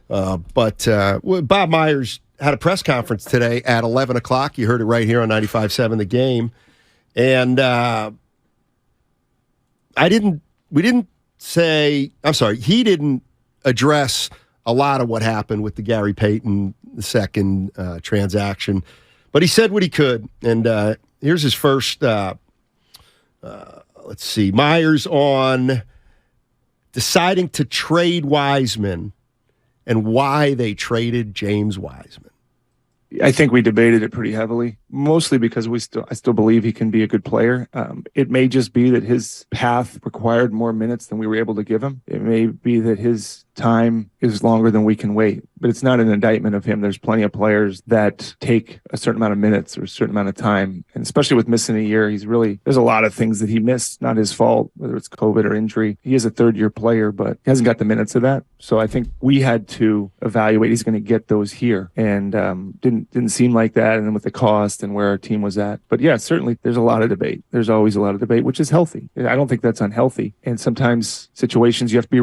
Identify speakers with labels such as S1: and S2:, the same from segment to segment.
S1: But Bob Myers had a press conference today at 11 o'clock. You heard it right here on 95.7 The Game. And he didn't address a lot of what happened with the Gary Payton II transaction. But he said what he could. And here's his first, let's see, Myers on deciding to trade Wiseman and why they traded James Wiseman.
S2: I think we debated it pretty heavily, mostly because I still believe he can be a good player. It may just be that his path required more minutes than we were able to give him. It may be that his time is longer than we can wait, but it's not an indictment of him. There's plenty of players that take a certain amount of minutes or a certain amount of time, and especially with missing a year, there's a lot of things that he missed, not his fault, whether it's COVID or injury. He is a third-year player, but he hasn't got the minutes of that. So I think we had to evaluate he's going to get those here, and didn't seem like that, and then with the cost and where our team was at. But yeah, certainly there's a lot of debate. There's always a lot of debate, which is healthy. I don't think that's unhealthy. And sometimes situations you have to be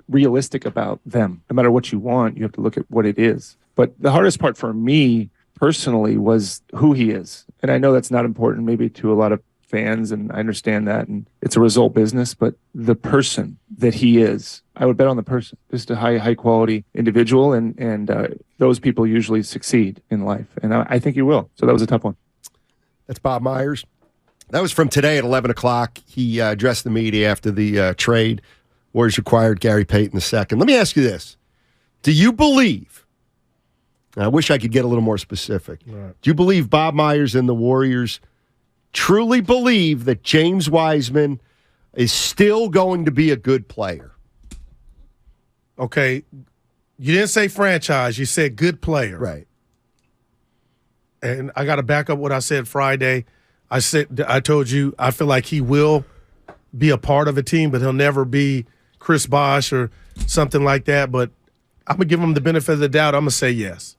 S2: realistic about them. No matter what you want, you have to look at what it is. But the hardest part for me personally was who he is. And I know that's not important maybe to a lot of fans, and I understand that, and it's a result business, but the person that he is, I would bet on the person. Just a high quality individual, and those people usually succeed in life. And I think he will. So that was a tough one.
S1: That's Bob Myers. That was from today at 11 o'clock. He addressed the media after the trade. Warriors acquired Gary Payton II. Let me ask you this. Do you believe, and I wish I could get a little more specific, right, do you believe Bob Myers and the Warriors truly believe that James Wiseman is still going to be a good player?
S3: Okay, you didn't say franchise. You said good player.
S1: Right.
S3: And I got to back up what I said Friday. I told you I feel like he will be a part of a team, but he'll never be Chris Bosh or something like that. But I'm going to give him the benefit of the doubt. I'm going to say yes.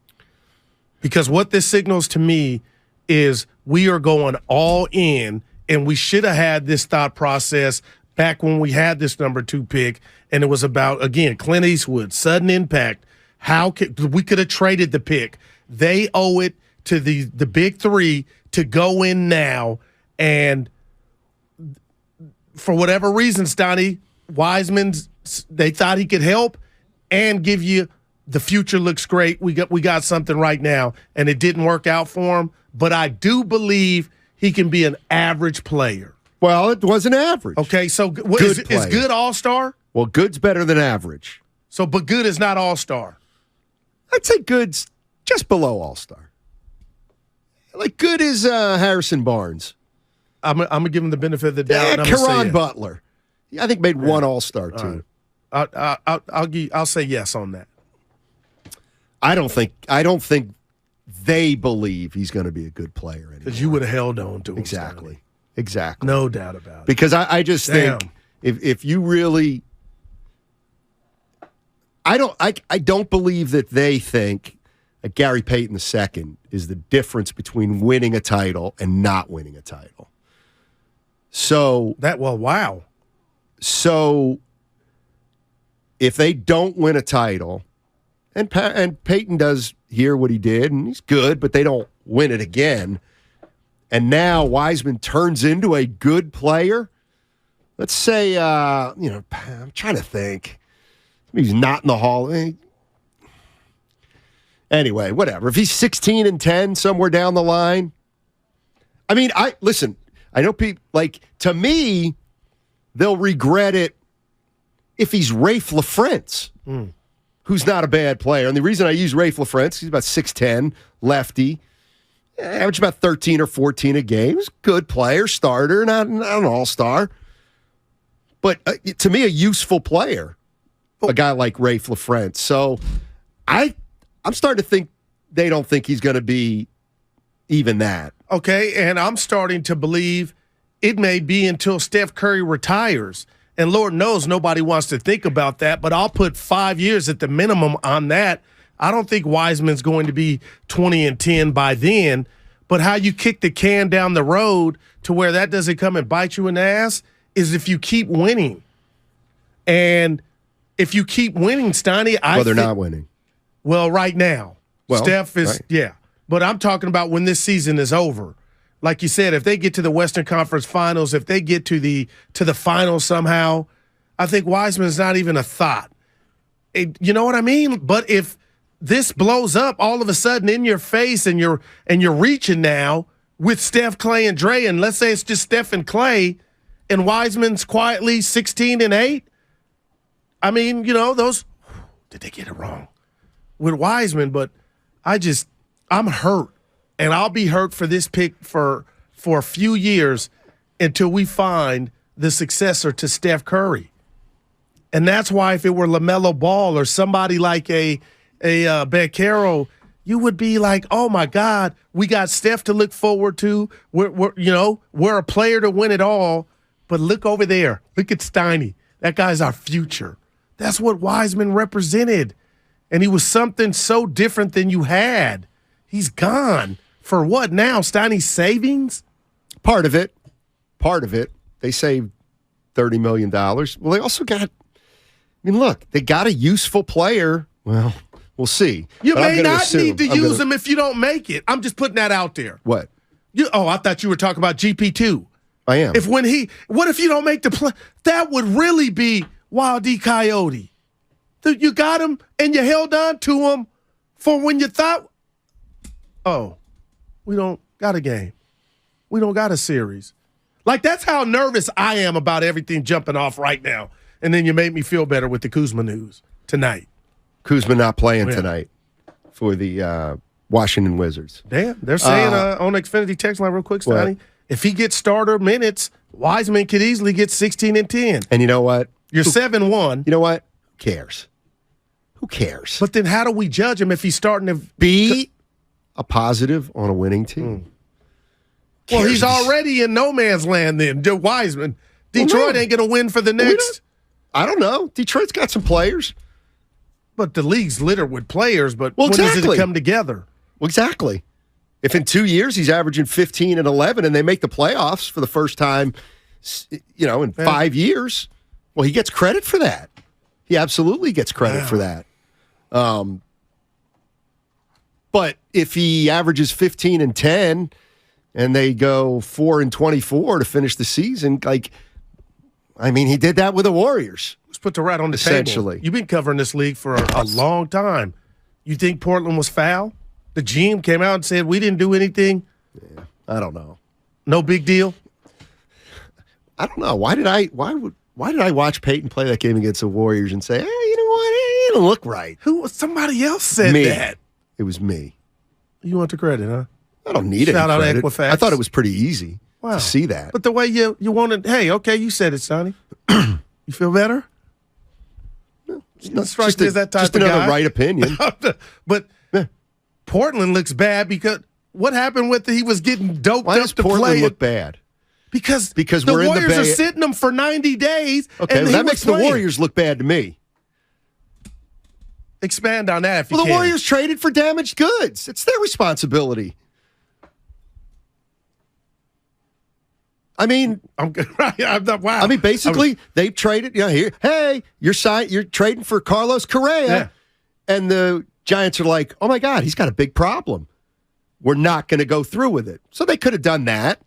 S3: Because what this signals to me is we are going all in, and we should have had this thought process back when we had this number 2 pick, and it was about, again, Clint Eastwood, sudden impact. We could have traded the pick. They owe it to the big three to go in now, and for whatever reason, Steiny, they thought he could help and give you the future looks great. We got something right now, and it didn't work out for him. But I do believe he can be an average player.
S1: Well, it wasn't average.
S3: Okay, so is good all-star?
S1: Well, good's better than average.
S3: So, but good is not all-star.
S1: I'd say good's just below all-star. Like good is Harrison Barnes.
S3: I'm gonna give him the benefit of the doubt.
S1: Yeah, Caron Butler. I think made one All-Star team.
S3: Right. I'll say yes on that.
S1: I don't think they believe he's going to be a good player anymore.
S3: Because you would have held on to him.
S1: Exactly.
S3: Steiny.
S1: Exactly.
S3: No doubt about it.
S1: Because I just think if you really, I don't believe that they think that Gary Payton II is the difference between winning a title and not winning a title. So
S3: wow.
S1: So if they don't win a title, and Peyton does hear what he did, and he's good, but they don't win it again, and now Wiseman turns into a good player, let's say, I'm trying to think. He's not in the Hall. Anyway, whatever. If he's 16-10 somewhere down the line, I mean, I know people, to me, they'll regret it if he's Rafe LaFrentz, who's not a bad player. And the reason I use Rafe LaFrentz, he's about 6'10", lefty, average about 13 or 14 a game. He's a good player, starter, not an all-star. But to me, a useful player, a guy like Rafe LaFrentz. So I'm starting to think they don't think he's going to be even that.
S3: Okay, and I'm starting to believe it may be until Steph Curry retires. And Lord knows nobody wants to think about that, but I'll put 5 years at the minimum on that. I don't think Wiseman's going to be 20-10 by then, but how you kick the can down the road to where that doesn't come and bite you in the ass is if you keep winning. And if you keep winning, Steiny,
S1: they're not winning.
S3: Well, right now,
S1: Well,
S3: Steph is
S1: right.
S3: yeah. But I'm talking about when this season is over. Like you said, if they get to the Western Conference Finals, if they get to the finals somehow, I think Wiseman's not even a thought. You know what I mean? But if this blows up all of a sudden in your face and you're reaching now with Steph, Clay, and Dre, and let's say it's just Steph and Clay, and Wiseman's quietly 16-8. I mean, those did they get it wrong with Wiseman? But I'm hurt, and I'll be hurt for this pick for a few years until we find the successor to Steph Curry. And that's why if it were LaMelo Ball or somebody like a Beccaro, you would be like, oh my God, we got Steph to look forward to. We're a player to win it all. But look over there. Look at Steiny. That guy's our future. That's what Wiseman represented. And he was something so different than you had. He's gone. For what now? Steiny's savings?
S1: Part of it. They saved $30 million. Well, they also got, look, they got a useful player. Well, we'll see.
S3: You may not need to use him if you don't make it. I'm just putting that out there.
S1: What?
S3: I thought you were talking about GP2.
S1: I am.
S3: What if you don't make the play? That would really be Wild D. Coyote. You got him and you held on to him for when you thought, we don't got a game. We don't got a series. Like, that's how nervous I am about everything jumping off right now. And then you made me feel better with the Kuzma news tonight.
S1: Kuzma not playing tonight for the Washington Wizards.
S3: Damn, they're saying on Xfinity text line real quick, Steiny, if he gets starter minutes, Wiseman could easily get 16 and 10.
S1: And you know what?
S3: You're 7-1.
S1: You know what? Who cares? Who cares?
S3: But then how do we judge him if he's starting to
S1: be a positive on a winning team?
S3: Well, he's already in no man's land then, Wiseman. Detroit ain't going to win for the next.
S1: I don't know. Detroit's got some players.
S3: But the league's littered with players, but when does it come together?
S1: Well, exactly. If in 2 years he's averaging 15 and 11 and they make the playoffs for the first time, in 5 years, well, he gets credit for that. He absolutely gets credit for that. But if he averages 15 and 10 and they go 4 and 24 to finish the season, he did that with the Warriors.
S3: Let's put the rat on the
S1: essentially.
S3: Table. You've been covering this league for a long time. You think Portland was foul? The GM came out and said we didn't do anything.
S1: Yeah, I don't know.
S3: No big deal.
S1: I don't know. Why did I watch Peyton play that game against the Warriors and say, hey, you know what? It didn't look right.
S3: Somebody else said that.
S1: It was me.
S3: You want the credit, huh?
S1: I don't need it. Shout out Equifax. I thought it was pretty easy to see that.
S3: But the way you wanted, hey, okay, you said it, Sonny. You feel better?
S1: Just another right opinion.
S3: But Portland looks bad because what happened with he was getting doped
S1: Why
S3: up
S1: does
S3: to
S1: Portland
S3: play?
S1: look bad?
S3: Because
S1: the
S3: Warriors
S1: in the Bay.
S3: Are sitting them for 90 days.
S1: Okay,
S3: and
S1: that makes the Warriors look bad to me.
S3: Expand on that if you can.
S1: The Warriors traded for damaged goods. It's their responsibility.
S3: I'm not, wow.
S1: Basically, they've traded. Hey, you're trading for Carlos Correa, and the Giants are like, oh my God, he's got a big problem. We're not going to go through with it. So they could have done that.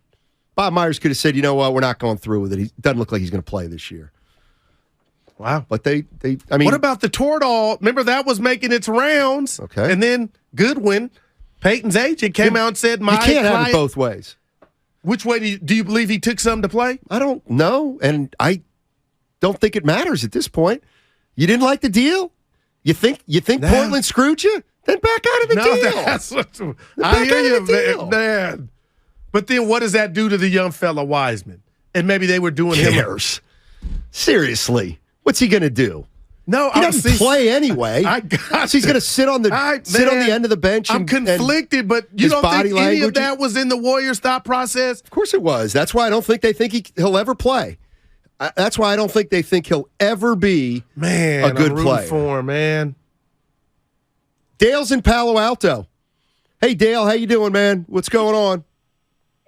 S1: Bob Myers could have said, you know what, we're not going through with it. He doesn't look like he's going to play this year.
S3: Wow.
S1: But they
S3: what about the Toradol? Remember that was making its rounds.
S1: Okay.
S3: And then Goodwin, Peyton's agent, came out and said,
S1: you can't have it both ways.
S3: Which way do you believe he took some to play?
S1: I don't know, and I don't think it matters at this point. You didn't like the deal? You think Portland screwed you? Then back out of the deal.
S3: That's what, I hear you, man. But then what does that do to the young fella Wiseman? And maybe they were doing him.
S1: Seriously, what's he going to do?
S3: No,
S1: he doesn't play anyway. So he's going to sit on the end of the bench.
S3: I'm conflicted, but you don't think any of that was in the Warriors' thought process?
S1: Of course it was. That's why I don't think they think he'll ever play. That's why I don't think they think he'll ever be a good player.
S3: For him, man.
S1: Dale's in Palo Alto. Hey, Dale, how you doing, man? What's going on?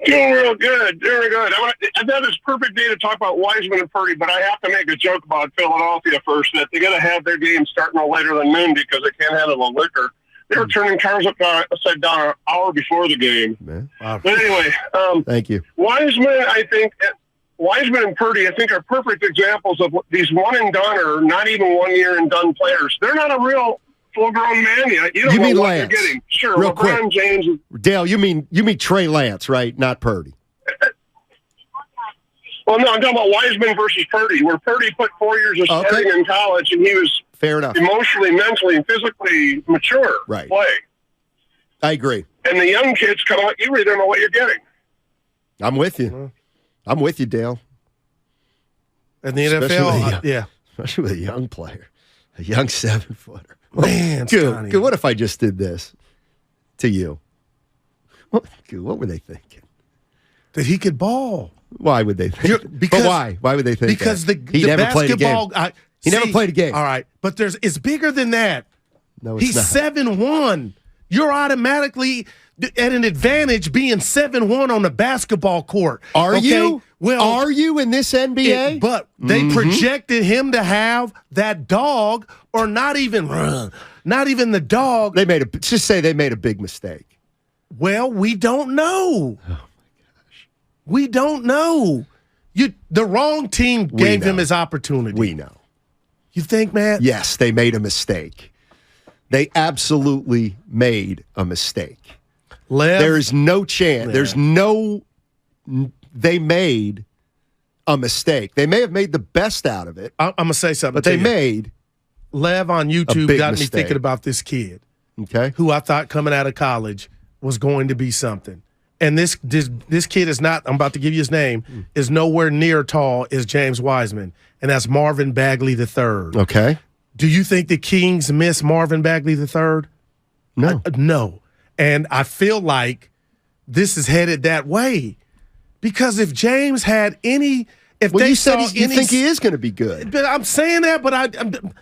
S4: Doing real good. Very good. I thought it's a perfect day to talk about Wiseman and Purdy, but I have to make a joke about Philadelphia first, that they got to have their game starting no later than noon because they can't handle the liquor. They were turning cars upside down an hour before the game.
S1: Wow.
S4: But anyway,
S1: Thank you.
S4: Wiseman and Purdy, I think, are perfect examples of these one-and-done or not even one-year-and-done players. They're not a real full-grown man yet. You don't
S1: You
S4: know
S1: mean
S4: what
S1: Lance?
S4: you're getting. Sure,
S1: Real
S4: LeBron
S1: quick.
S4: James is
S1: Dale, you mean Trey Lance, right? Not Purdy.
S4: well, no, I'm talking about Wiseman versus Purdy, where Purdy put 4 years of studying in college, and he was
S1: Fair enough.
S4: emotionally, mentally, and physically mature
S1: Right.
S4: to play.
S1: I agree.
S4: And the young kids come out, you really don't know what you're getting.
S1: I'm with you. I'm with you, Dale.
S3: And the
S1: Especially
S3: NFL,
S1: with
S3: yeah.
S1: Especially with a young player, a young 7-footer.
S3: Man, Steiny.
S1: Good. What if I just did this to you? What were they thinking?
S3: That he could ball.
S1: Why would they think?
S3: Because-
S1: but why? Why would they think
S3: Because
S1: that?
S3: the
S1: He never played a game.
S3: basketball,
S1: He never played a game.
S3: All right, but it's bigger than that.
S1: No, it's
S3: He's
S1: not.
S3: 7'1". You're automatically at an advantage being 7'1" on the basketball court.
S1: Are
S3: Okay?
S1: you?
S3: Well,
S1: Are you in this NBA?
S3: but they projected him to have that dog, or not even the dog.
S1: Just say they made a big mistake.
S3: Well, we don't know.
S1: Oh my gosh.
S3: We don't know. The wrong team gave him
S1: know.
S3: his opportunity.
S1: We know.
S3: You think, man?
S1: Yes, they made a mistake. They absolutely made a mistake.
S3: Lev,
S1: There is no chance.
S3: Yeah.
S1: They made a mistake. They may have made the best out of it,
S3: I'm gonna say something.
S1: but
S3: to
S1: they
S3: you.
S1: made,
S3: Lev on YouTube
S1: big
S3: got me
S1: mistake.
S3: thinking about this kid
S1: okay?
S3: who I thought coming out of college was going to be something. And this kid is not, I'm about to give you his name, is nowhere near tall as James Wiseman. And that's Marvin Bagley III.
S1: Okay.
S3: Do you think the Kings miss Marvin Bagley III?
S1: No.
S3: No. And I feel like this is headed that way. Because if James had any, if
S1: Well,
S3: they
S1: you said
S3: saw
S1: you
S3: any,
S1: think he is going to be good.
S3: but I'm saying that, but I'm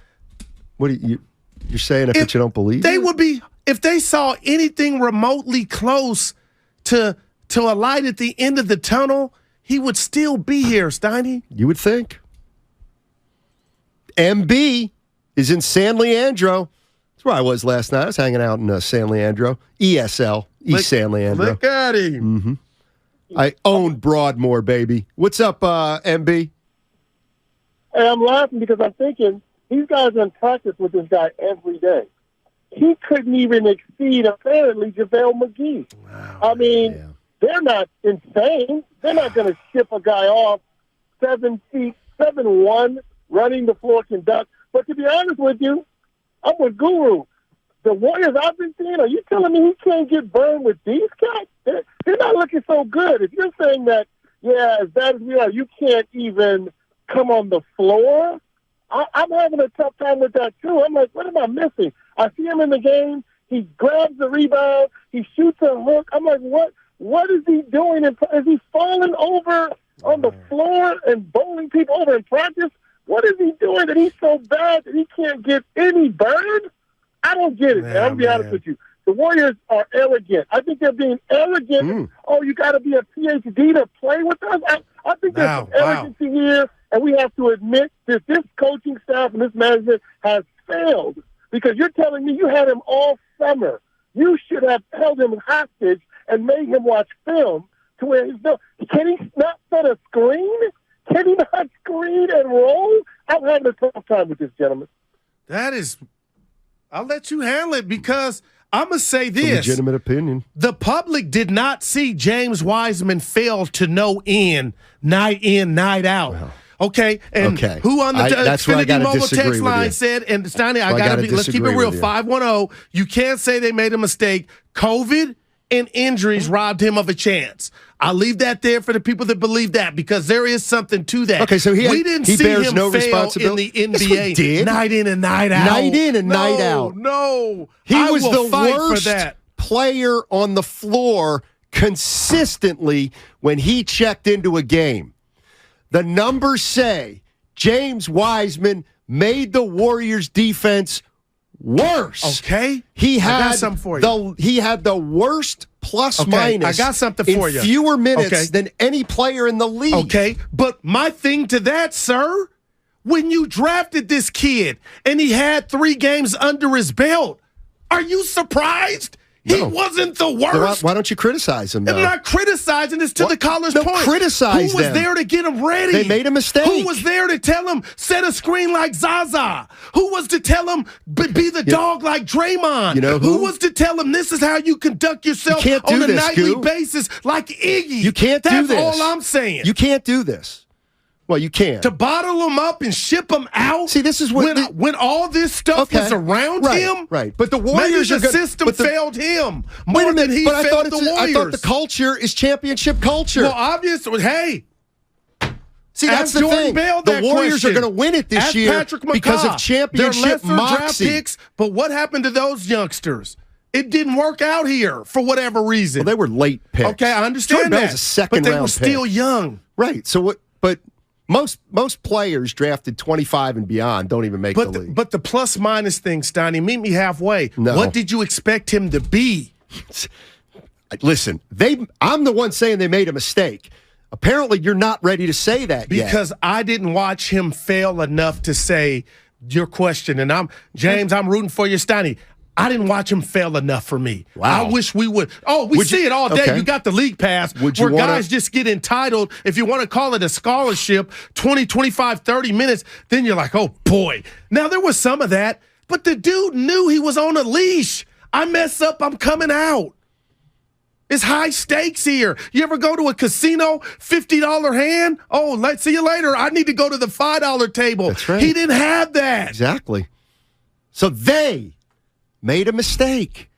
S1: What are you're saying if you don't believe
S3: they
S1: it?
S3: would be, if they saw anything remotely close to a light at the end of the tunnel, he would still be here, Steiny.
S1: You would think. MB is in San Leandro. That's where I was last night. I was hanging out in San Leandro. ESL, East San Leandro.
S3: Look at him.
S1: I own Broadmoor, baby. What's up, MB?
S5: And I'm laughing because I'm thinking these guys in practice with this guy every day. He couldn't even exceed, apparently, JaVale McGee.
S3: Wow,
S5: I mean,
S1: yeah.
S5: they're not insane. They're not going to ship a guy off 7 feet, 7'1", running the floor, conduct. But to be honest with you, I'm with Guru. The Warriors I've been seeing, are you telling me he can't get burned with these guys? They're not looking so good. If you're saying that, yeah, as bad as we are, you can't even come on the floor, I'm having a tough time with that, too. I'm like, what am I missing? I see him in the game. He grabs the rebound. He shoots a hook. I'm like, what is he doing? Is he falling over on the floor and bowling people over in practice? What is he doing that he's so bad that he can't get any burn? I don't get it, man. I'm going to be honest with you. The Warriors are arrogant. I think they're being arrogant. Oh, you got to be a PhD to play with us? I think there's some arrogancy here, and we have to admit that this coaching staff and this management has failed because you're telling me you had him all summer. You should have held him hostage and made him watch film to where he's no. Can he not set a screen? Can he not screen and roll? I'm having a tough time with this, gentleman.
S3: That is, I'll let you handle it because I'm going to say
S1: It's a
S3: this.
S1: legitimate opinion.
S3: The public did not see James Wiseman fail to no end, night out.
S1: Wow.
S3: Okay, and
S1: Okay.
S3: who on the
S1: that's where I
S3: Xfinity
S1: gotta
S3: Mobile
S1: disagree
S3: text
S1: with
S3: line
S1: you.
S3: said, and Steiny,
S1: I gotta
S3: let's keep it
S1: disagree
S3: real.
S1: with you.
S3: 510. You can't say they made a mistake. COVID and injuries robbed him of a chance. I'll leave that there for the people that believe that because there is something to that.
S1: Okay, so
S3: we didn't see
S1: bears
S3: him
S1: no
S3: fail in
S1: responsibility.
S3: the NBA
S1: Yes, we did.
S3: night in and night out.
S1: Night in and night out.
S3: No,
S1: He
S3: I
S1: was
S3: will
S1: the
S3: fight
S1: worst
S3: for that.
S1: player on the floor consistently when he checked into a game. The numbers say James Wiseman made the Warriors defense worse.
S3: Okay,
S1: He
S3: I got
S1: had
S3: something for you.
S1: he had the worst plus
S3: Okay,
S1: minus.
S3: I got something for you.
S1: In fewer minutes
S3: Okay.
S1: than any player in the league.
S3: Okay, but my thing to that, sir, when you drafted this kid and he had 3 games under his belt, are you surprised? He
S1: No.
S3: wasn't the
S1: So
S3: worst.
S1: why don't you criticize him?
S3: I'm not criticizing this to the caller's point.
S1: Criticize
S3: Who was
S1: them.
S3: there to get him ready?
S1: They made a mistake.
S3: Who was there to tell him set a screen like Zaza? Who was to tell him be the dog like Draymond?
S1: You know who?
S3: was to tell him this is how you conduct yourself
S1: You can't do
S3: on a
S1: this,
S3: nightly
S1: Goo.
S3: basis like Iggy?
S1: You can't do
S3: That's
S1: this.
S3: all I'm saying.
S1: You can't do this. Well, you can.
S3: To bottle him up and ship him out.
S1: See, this is what
S3: when all this stuff was around him.
S1: Right, but the
S3: Maybe
S1: Warriors
S3: the
S1: are gonna,
S3: system
S1: but the-
S3: failed him
S1: Wait
S3: more
S1: a minute,
S3: than he
S1: but I
S3: failed
S1: thought
S3: the Warriors.
S1: I thought the culture is championship culture.
S3: Well, obviously, hey.
S1: See, that's
S3: ask
S1: the
S3: Jordan
S1: thing.
S3: Bell
S1: The
S3: that
S1: Warriors
S3: question.
S1: are going to win it this
S3: Ask
S1: year
S3: Patrick McCaw.
S1: because of championship
S3: They're lesser draft
S1: moxie.
S3: picks, but what happened to those youngsters? It didn't work out here for whatever reason.
S1: Well, they were late picks.
S3: Okay, I understand
S1: Jordan
S3: that.
S1: Bell's a second
S3: but they
S1: round
S3: were still
S1: pick.
S3: young.
S1: Right. So what? But most players drafted 25 and beyond don't even make the league.
S3: But the plus minus thing, Steiny, meet me halfway.
S1: No.
S3: What did you expect him to be?
S1: Listen, I'm the one saying they made a mistake. Apparently, you're not ready to say that yet.
S3: Because I didn't watch him fail enough to say your question. And I'm rooting for you, Steiny. I didn't watch him fail enough for me.
S1: Wow.
S3: I wish we would. Oh, we see it all day.
S1: Okay.
S3: You got the league pass
S1: Would you
S3: where
S1: wanna-
S3: guys just get entitled. If you want to call it a scholarship, 20, 25, 30 minutes, then you're like, oh, boy. Now, there was some of that, but the dude knew he was on a leash. I mess up, I'm coming out. It's high stakes here. You ever go to a casino, $50 hand? Oh, let's see you later. I need to go to the $5 table.
S1: That's right.
S3: He didn't have that.
S1: Exactly. So they made a mistake.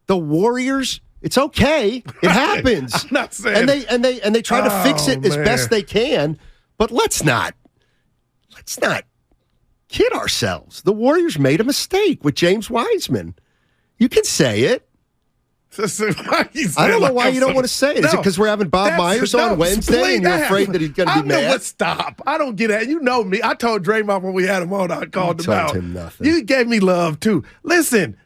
S1: The Warriors, it's okay. It happens.
S3: I'm not saying.
S1: And they try to fix it as
S3: man.
S1: best they can, but let's not kid ourselves. The Warriors made a mistake with James Wiseman. You can say it. I don't know why you don't want to say it. Is it because we're having Bob Myers on Wednesday and you're afraid that he's going to be mad?
S3: Stop. I don't get it. You know me. I told Draymond when we had him on, I called him out.
S1: told him nothing.
S3: You gave me love, too. Listen,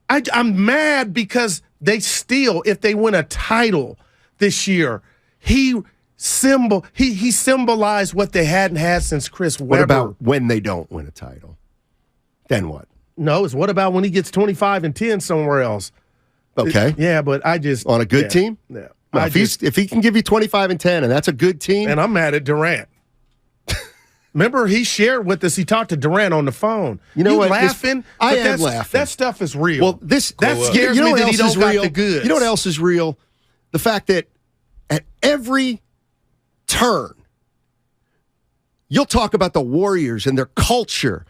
S3: I'm mad because they still, if they win a title this year, he symbolized what they hadn't had since Chris Webber.
S1: What about when they don't win a title? Then what?
S3: No, it's what about when he gets 25 and 10 somewhere else?
S1: Okay.
S3: Yeah, but I just
S1: On a good team?
S3: Yeah.
S1: Well, if he can give you 25 and 10 and that's a good team.
S3: And I'm mad at Durant. Remember, he shared with us. He talked to Durant on the phone.
S1: You know what?
S3: Laughing?
S1: I
S3: But
S1: am laughing.
S3: That stuff is real.
S1: Well, that
S3: scares
S1: you know
S3: me
S1: what
S3: that he
S1: else is
S3: don't got
S1: real?
S3: the goods.
S1: You know what else is real? The fact that at every turn, you'll talk about the Warriors and their culture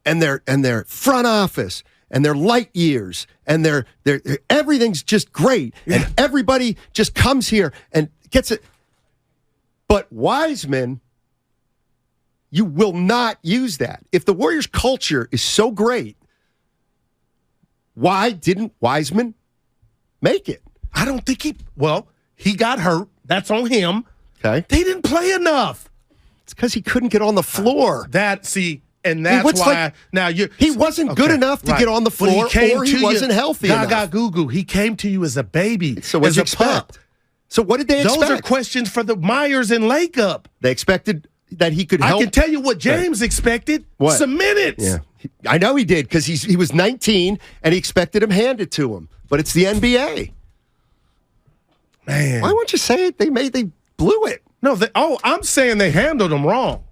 S1: and their front office and their light years and their everything's just great and everybody just comes here and gets it. But Wiseman, you will not use that. If the Warriors culture is so great, why didn't Wiseman make it?
S3: I don't think he got hurt. That's on him.
S1: Okay.
S3: They didn't play enough.
S1: It's because he couldn't get on the floor.
S3: And that's why now
S1: he wasn't good enough to get on the floor, or he wasn't healthy enough.
S3: Gaga Goo Goo. He came to you as a baby.
S1: So what did you expect? So what did they expect?
S3: Those are questions for the Myers and Lakeup.
S1: They expected that he could help.
S3: I can tell you what James expected.
S1: What?
S3: Some minutes.
S1: Yeah, I know he did because he was 19 and he expected him handed to him. But it's the NBA.
S3: Man,
S1: why won't you say it? They blew it.
S3: No, I'm saying they handled him wrong.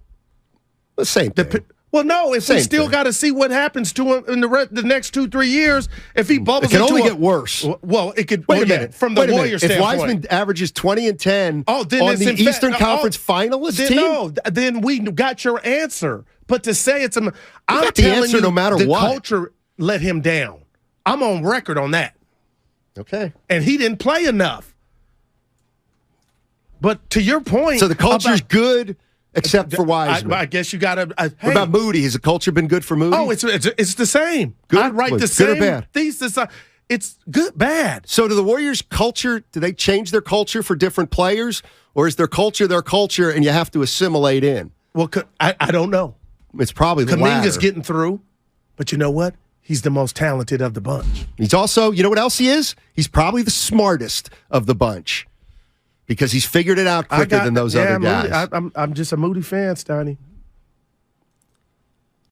S1: The same thing.
S3: Well, no, if we still got to see what happens to him in the next 2-3 years, if he bubbles,
S1: it can only get worse.
S3: Well, it could.
S1: Wait a minute.
S3: From the Warriors standpoint,
S1: if Wiseman averages 20 and 10
S3: then
S1: on the Eastern Conference Finalist team,
S3: then we got your answer. But to say it's I'm
S1: got the
S3: telling
S1: answer
S3: you,
S1: no matter
S3: the
S1: what.
S3: culture let him down. I'm on record on that.
S1: Okay,
S3: and he didn't play enough. But to your point,
S1: so the culture's good. Except for Wiseman.
S3: I guess you got to.
S1: What about Moody? Has the culture been good for Moody?
S3: Oh, it's the same.
S1: Good?
S3: I'd write the
S1: Good
S3: same
S1: or bad?
S3: thesis. It's good, bad.
S1: So do the Warriors' culture, do they change their culture for different players? Or is their culture, and you have to assimilate in?
S3: Well, I don't know.
S1: It's probably the
S3: Kuminga's
S1: latter.
S3: getting through. But you know what? he's the most talented of the bunch.
S1: He's also, you know what else he is? He's probably the smartest of the bunch because he's figured it out quicker than those other guys.
S3: I'm just a Moody fan, Steiny.